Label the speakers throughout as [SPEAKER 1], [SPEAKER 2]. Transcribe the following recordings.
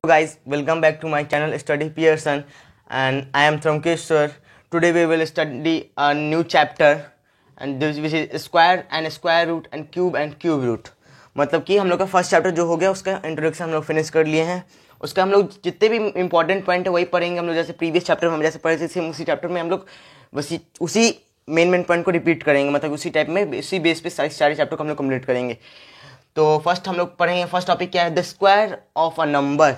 [SPEAKER 1] Guys, welcome back to my channel Study Pearson, and I am Tramkeshwar. Today we will study a new chapter and this which is square and square root and cube root. मतलब कि हम लोग का first chapter जो हो गया उसका introduction हम लोग फिनिश कर लिए हैं. उसका हम लोग जितने भी इंपॉर्टेंट पॉइंट है वही पढ़ेंगे हम लोग. जैसे प्रीवियस चैप्टर में हम जैसे पढ़े थे सेम उसी चैप्टर में हम लोग उसी मेन पॉइंट को रिपीट करेंगे. मतलब उसी टाइप में इसी बेस पे सारे चैप्टर को हम लोग कंप्लीट करेंगे. तो फर्स्ट हम लोग पढ़ेंगे. फर्स्ट टॉपिक क्या है? The square of a number.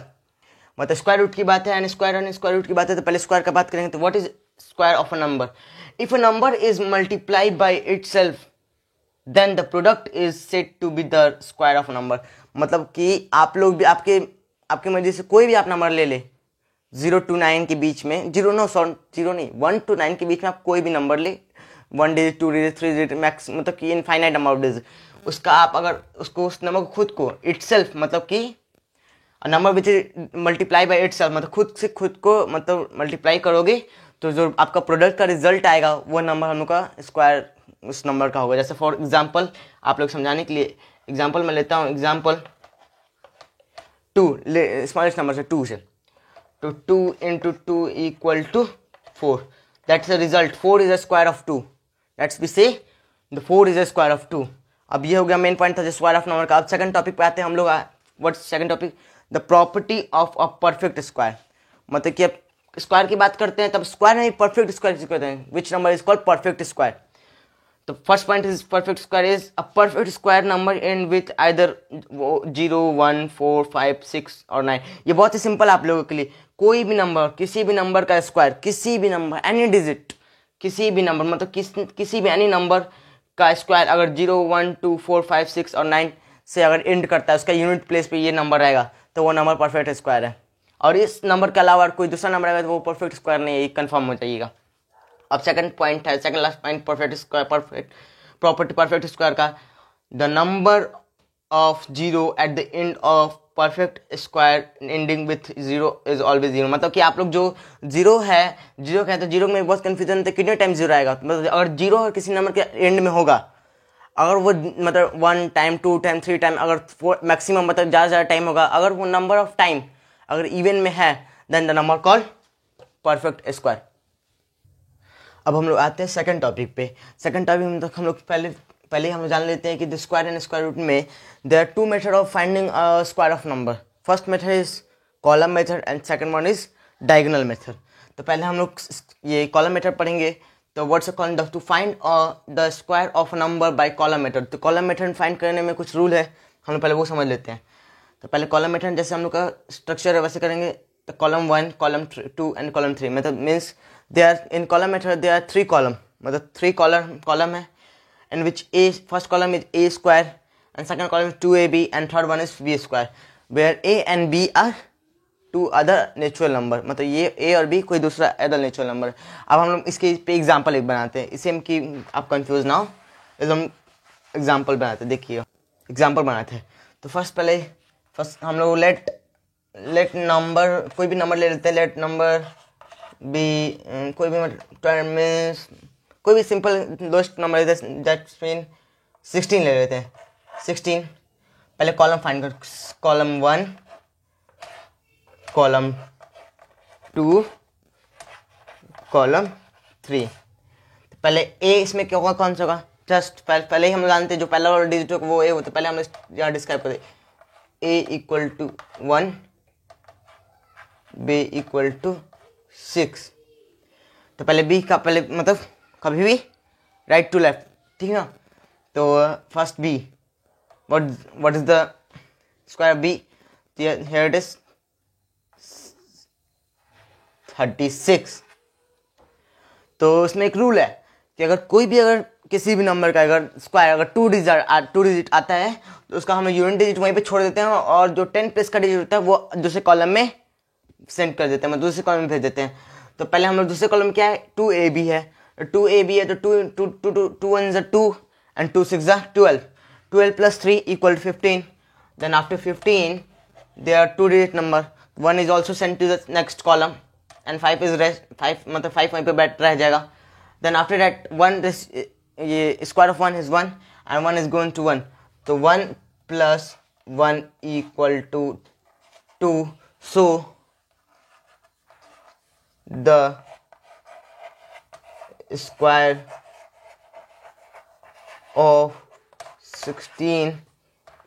[SPEAKER 1] मतलब स्क्वायर रूट की बात है एंड स्क्वायर रूट की बात है तो पहले स्क्वायर का बात करेंगे. तो what is square of a number? If a number is multiply by itself then the product is said to be the square of a number. मतलब कि आप लोग भी आपके मर्जी से कोई भी आप नंबर ले ले 0 to 9 के बीच में 1 to 9 के बीच में आप कोई भी नंबर ले 1 डिजिट 2 डिजिट 3 डिजिट मैक्स मतलब कि इनफाइनाइट नंबर ऑफ डिजिट. उसका आप अगर उसको उस नंबर को खुद को इटसेल्फ मतलब कि number which multiply by itself मतलब खुद से खुद को मतलब मल्टीप्लाई करोगे तो जो आपका प्रोडक्ट का रिजल्ट आएगा वो नंबर हम लोग का स्क्वायर उस नंबर का होगा. जैसे फॉर एग्जांपल आप लोग समझाने के लिए एग्जांपल मैं लेता हूँ. एग्जांपल 2 स्मॉलेस्ट नंबर से 2 से तो 2 into 2 equal to 4. That's the result. 4 is a square of 2. Let's we say the 4 is a square of 2. अब ये हो गया मेन पॉइंट था जो स्क्वायर ऑफ नंबर का. अब सेकंड टॉपिक पे आते हैं हम लोग. What second topic? The property of a perfect square. मतलब कि अब स्क्वायर की बात करते हैं तब स्क्वायर नहीं परफेक्ट स्क्वायर कहते हैं. Which number is called perfect square? तो first point is perfect square is a perfect square number in with either 0 1 4 5 6 और 9. ये बहुत ही सिंपल आप लोगों के लिए. कोई भी नंबर किसी भी नंबर का स्क्वायर किसी भी नंबर एनी डिजिट किसी भी नंबर मतलब किसी भी एनी नंबर का स्क्वायर अगर 0 1 2 4 5 6 और 9 से अगर एंड करता है उसका यूनिट प्लेस पे ये नंबर रहेगा तो वो नंबर परफेक्ट स्क्वायर है. और इस नंबर के अलावा कोई दूसरा नंबर आएगा तो वो परफेक्ट स्क्वायर नहीं है. ये कंफर्म हो जाइएगा. अब सेकंड पॉइंट है second last point perfect square property perfect square का. The number of zero at the end of perfect square ending with zero is always zero. मतलब कि आप लोग जो जीरो कहते हैं तो जीरो में बहुत कंफ्यूजन है कितने टाइम जीरो आएगा. मतलब अगर जीरो किसी नंबर के एंड में होगा अगर वो मतलब 1 टाइम 2 टाइम 3 टाइम अगर मैक्सिमम मतलब ज़्यादा टाइम होगा अगर वो नंबर ऑफ टाइम अगर इवन में है then the number called perfect square. अब हम लोग आते हैं सेकंड टॉपिक पे. सेकंड टॉपिक में तक हम लोग पहले हम जान लेते हैं कि the square and square root में there are 2 method of finding a square of number. First method is column method and second one is diagonal method. तो पहले हम लोग ये कॉलम मेथड पढ़ेंगे. तो what's called to find the square of number by column method. तो column method find करने में कुछ रूल है हम लोग पहले वो समझ लेते हैं. तो पहले कॉलम मेथड जैसे हम लोग का स्ट्रक्चर है वैसे करेंगे. तो कॉलम 1 कॉलम 2 एंड कॉलम 3 मतलब means they are in column method there are 3 column मतलब 3 column है in which first column is a square and second column is 2ab and third one is b square where a and b are 2 other natural number. मतलब ये a और b कोई दूसरा other natural number. अब हम लोग इसके पे एग्जाम्पल एक बनाते हैं. इसे हम कि आप कंफ्यूज ना हो इसे हम एग्जाम्पल बनाते हैं. देखिए एग्जाम्पल बनाते हैं. तो फर्स्ट हम लोग लेट नंबर कोई भी नंबर ले लेते हैं. लेट नंबर भी कोई भी मीन्स कोई भी simple lowest number that's mean 16 ले लेते हैं. 16 पहले कॉलम फाइंड कर. Column 1 column 2 column 3. तो पहले ए इसमें क्या होगा कौन सा होगा? जस्ट पहले ही हम जानते हैं जो पहला वाला डिजिट होगा वो ए होता है. पहले हम यहाँ डिस्क्राइब करते a equal to 1 b equal to 6. तो पहले बी का पहले मतलब कभी भी राइट टू लेफ्ट ठीक है ना. तो first B what is the square B? Here it is 36. तो उसमें एक रूल है कि अगर कोई भी अगर किसी भी नंबर का अगर स्क्वायर अगर 2 डिजिट आता है तो उसका हम यूनिट डिजिट वहीं पे छोड़ देते हैं और जो 10 प्लस का डिजिट होता है वो दूसरे कॉलम में सेंड कर देते हैं मतलब दूसरे कॉलम में भेज देते हैं. तो पहले हम लोग दूसरे कॉलम क्या है 2ab है. 2ab है तो 2 1 is 2 and 2 6 is 12. 12 plus 3 equal to 15. Then after 15 there are 2 digit number. 1 is also sent to the next column and 5 is rest 5 मतलब 5 वहीं पे बैठ रह जाएगा. Then after that 1 this ये square of 1 is 1 and 1 is going to 1. तो 1 plus 1 equal to 2 So the square of 16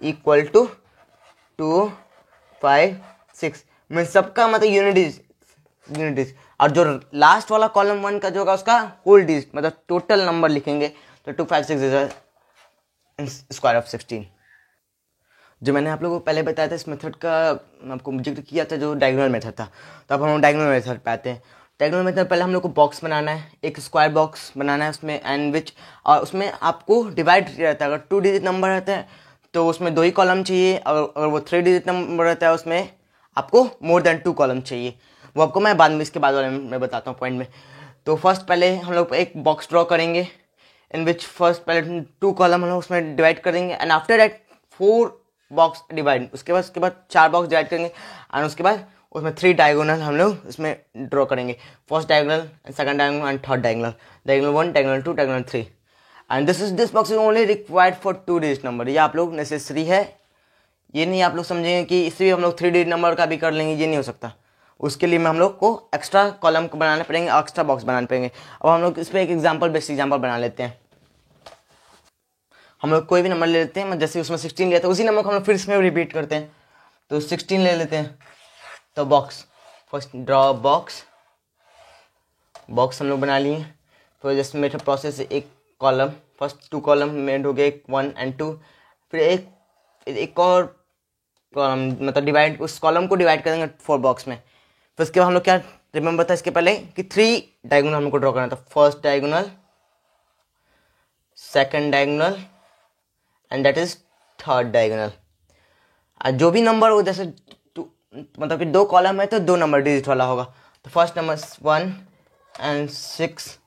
[SPEAKER 1] equal to 256 mean सबका मतलब यूनिट और जो लास्ट वाला कॉलम 1 का जो होगा उसका होल डिजिट मतलब टोटल नंबर लिखेंगे तो 256 इज स्क्वायर ऑफ 16। जो मैंने आप लोगों को पहले बताया था इस मेथड का आपको जिक्र किया था जो डायगोनल मेथड था, तो अब हम डायगोनल मेथड पे आते हैं। डायगोनल मेथड पहले हम लोग को बॉक्स बनाना है, एक स्क्वायर बॉक्स बनाना है उसमें एंड विच, और उसमें आपको डिवाइड रहता है। अगर 2 डिजिट नंबर रहता है तो उसमें 2 ही कॉलम चाहिए, और अगर वो 3 डिजिट नंबर रहता है उसमें आपको मोर देन 2 कॉलम चाहिए। वो आपको मैं बाद में इसके बाद वाले में बताता हूँ पॉइंट में। तो फर्स्ट पहले हम लोग एक बॉक्स ड्रॉ करेंगे इन विच फर्स्ट पहले 2 कॉलम हम लोग उसमें डिवाइड कर देंगे and after that 4 box divide, उसके बाद 4 बॉक्स डिवाइड करेंगे एंड उसके बाद उसमें 3 डायगोनल हम लोग इसमें ड्रॉ करेंगे, first diagonal, second diagonal and third diagonal, diagonal 1, diagonal 2, diagonal 3 and this box is only required for 2 digit number. ये आप लोग नेसेसरी है, ये नहीं आप लोग समझेंगे कि इससे भी हम लोग 3 डिजिट नंबर का भी कर लेंगे, ये नहीं हो सकता। उसके लिए हम लोग को एक्स्ट्रा कॉलम को बनाने पड़ेंगे, एक्स्ट्रा बॉक्स बनाने पड़ेंगे। अब हम लोग इस पर एक बेसिक एग्जाम्पल बना लेते हैं। हम लोग कोई भी नंबर ले लेते हैं, जैसे उसमें 16 लिया था उसी नंबर को हम लोग फिर इसमें रिपीट करते हैं, तो 16 ले लेते हैं। तो बॉक्स, फर्स्ट ड्रॉ बॉक्स हम लोग बना लिए। तो जैसे मेरा प्रोसेस है, एक कॉलम, फर्स्ट 2 कॉलम मेड हो गए, 1 and 2, फिर एक और कॉलम मतलब डिवाइड, उस कॉलम को डिवाइड करेंगे 4 बॉक्स में। फिर उसके बाद हम लोग क्या रिमेंबर था इसके पहले कि 3 डायगोनल हमको ड्रॉ करना था, first diagonal, second diagonal and that is third diagonal. जो भी नंबर हो, जैसे मतलब कि 2 कॉलम है तो 2 नंबर डिजिट वाला होगा, तो फर्स्ट नंबर 1 and 6,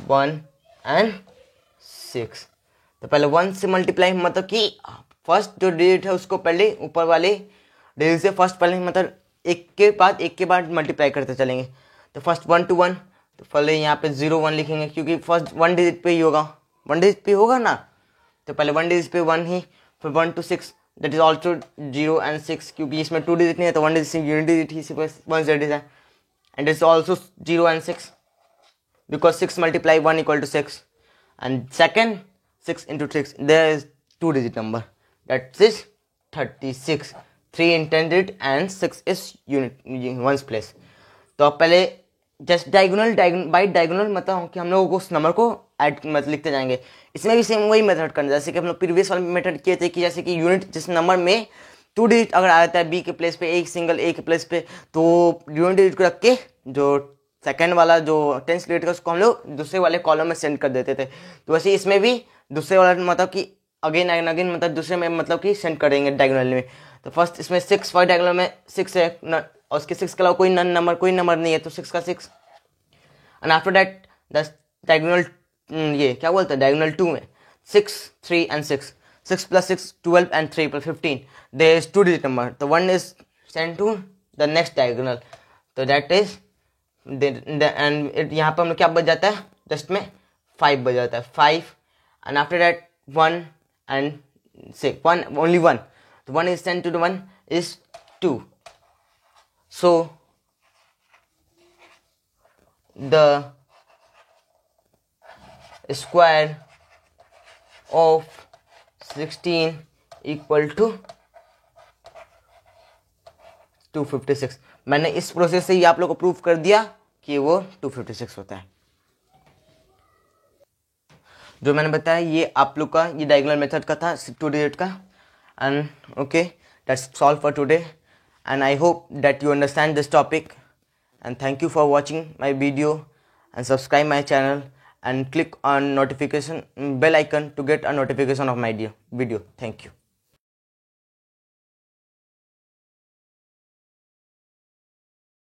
[SPEAKER 1] 1 and 6। तो पहले 1 से मल्टीप्लाई, मतलब कि फर्स्ट जो डिजिट है उसको पहले ऊपर वाले डिजिट से फर्स्ट पहले मतलब एक के बाद मल्टीप्लाई करते चलेंगे। तो फर्स्ट 1 to 1, तो पहले यहाँ पे 0 1 लिखेंगे क्योंकि फर्स्ट 1 डिजिट पे ही होगा, 1 डिजिट पे होगा ना, तो पहले 1 डिजिट पे 1 ही, फिर 1 to 6 that is also 0 and 6, क्योंकि इसमें 2 डिजिट नहीं है तो 1 डिजिट यूनिट डिजिट ही सिर्फ 1 डिजिट है, and it's also 0 and 6 because 6 multiply 1 equal to 6, and second 6 into 6 there is 2 digit number, that is 36, 3 intended and 6 is unit ones place। तो अब पहले जस्ट डायगोनल बाई डायगोनल मतलब कि हम लोग उस नंबर को ऐड मतलब लिखते जाएंगे। इसमें भी सेम वही मेथड करना, जैसे कि हम लोग प्रीवियस वाले मेथड किए थे कि जैसे कि यूनिट जिस नंबर में 2 डिजिट अगर आ जाता है बी के प्लेस पे, एक सिंगल ए के प्लेस पे, तो यूनिट डिजिट को रख के जो सेकंड वाला जो टेंस डिजिट का उसको हम लोग दूसरे वाले कॉलम में सेंड कर देते थे। तो वैसे इसमें भी दूसरे वाला मतलब कि अगेन एंड अगेन मतलब दूसरे में मतलब कि सेंड करेंगे डायगोनल में। तो फर्स्ट इसमें 6 फर्स्ट डायगोनल में 6 है और उसके 6 के अलावा कोई नंबर नहीं है, तो 6 का 6 and after that the diagonal ये क्या बोलते हैं डायगोनल 2 में 6 3 and 6, 6 plus 6 12 and 3 plus 15, there is 2 digit number, तो 1 is sent to the next diagonal, तो that is एंड यहाँ पर हम लोग क्या बच जाता है, जस्ट में 5 बच जाता है, 5 and after that 1 and 6, 1 only 1, तो 1 is sent to the 1 is 2, so the square of 16 equal to 256। मैंने इस प्रोसेस से ही आप लोग को प्रूफ कर दिया कि वो 256 होता है। जो मैंने बताया ये आप लोग का ये डायगोनल मेथड का था 2 डिजिट का, and okay that's solve for today and I hope that you understand this topic and thank you for watching my video and subscribe my channel and click on notification bell icon to get a notification of my video. Thank you.